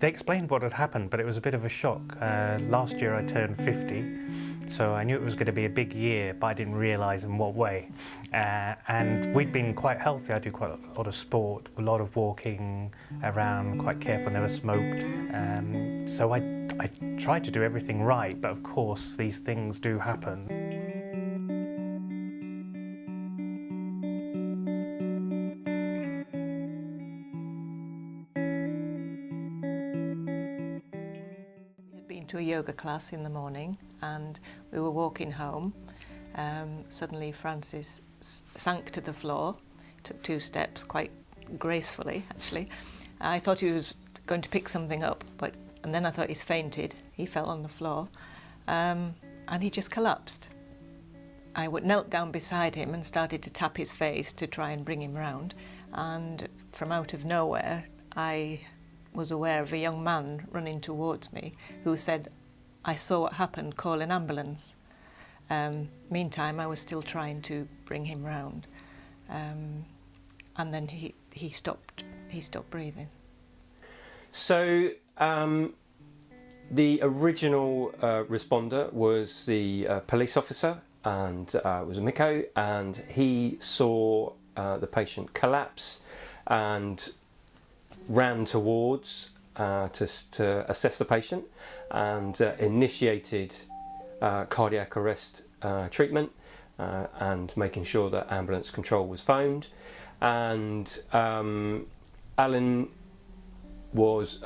They explained what had happened, but it was a bit of a shock. Last year I turned 50, so I knew it was going to be a big year, but I didn't realise in what way. And we'd been quite healthy. I do quite a lot of sport, a lot of walking around, quite careful, never smoked. So I tried to do everything right, but of course these things do happen. To a yoga class in the morning, and we were walking home. Suddenly Francis sank to the floor, took 2 steps quite gracefully actually. I thought he was going to pick something up, and then I thought he's fainted. He fell on the floor and he just collapsed. I knelt down beside him and started to tap his face to try and bring him round, and from out of nowhere I was aware of a young man running towards me who said, "I saw what happened, call an ambulance." Meantime, I was still trying to bring him round, and then he stopped breathing. So the original responder was the police officer, and it was Mikko, and he saw the patient collapse and ran towards to assess the patient, and initiated cardiac arrest treatment, and making sure that ambulance control was phoned. And Alan was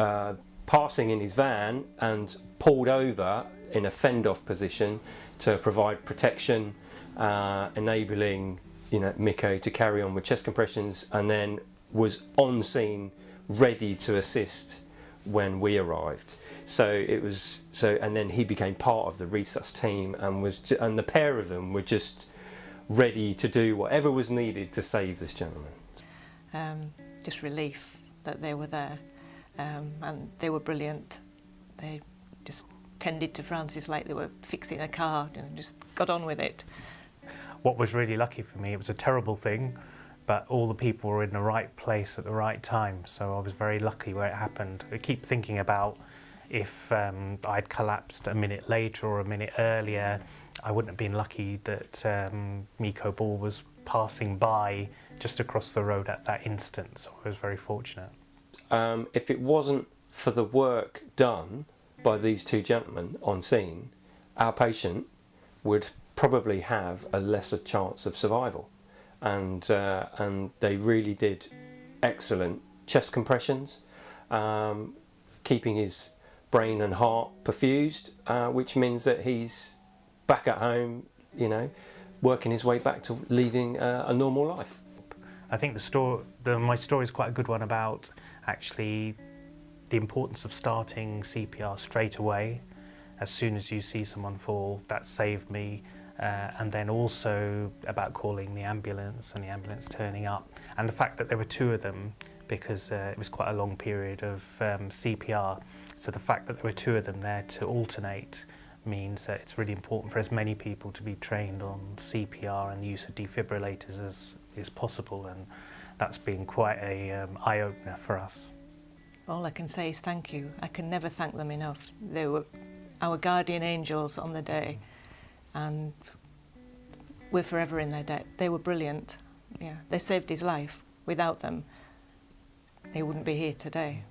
passing in his van and pulled over in a fend-off position to provide protection, enabling Mikko to carry on with chest compressions, and then was on scene ready to assist when we arrived. And then he became part of the resus team, and the pair of them were just ready to do whatever was needed to save this gentleman. Just relief that they were there, and they were brilliant. They just tended to Francis like they were fixing a car and just got on with it. What was really lucky for me, it was a terrible thing, but all the people were in the right place at the right time, so I was very lucky where it happened. I keep thinking about if I'd collapsed a minute later or a minute earlier, I wouldn't have been lucky that Mikko Ball was passing by just across the road at that instant, so I was very fortunate. If it wasn't for the work done by these 2 gentlemen on scene, our patient would probably have a lesser chance of survival. And they really did excellent chest compressions, keeping his brain and heart perfused, which means that he's back at home, working his way back to leading a normal life. I think my story is quite a good one about actually the importance of starting CPR straight away. As soon as you see someone fall, that saved me. And then also about calling the ambulance and the ambulance turning up, and the fact that there were 2 of them, because it was quite a long period of CPR, so the fact that there were 2 of them there to alternate means that it's really important for as many people to be trained on CPR and the use of defibrillators as is possible, and that's been quite a eye-opener for us. All I can say is thank you. I can never thank them enough. They were our guardian angels on the day, and we're forever in their debt. They were brilliant. Yeah, they saved his life. Without them, he wouldn't be here today.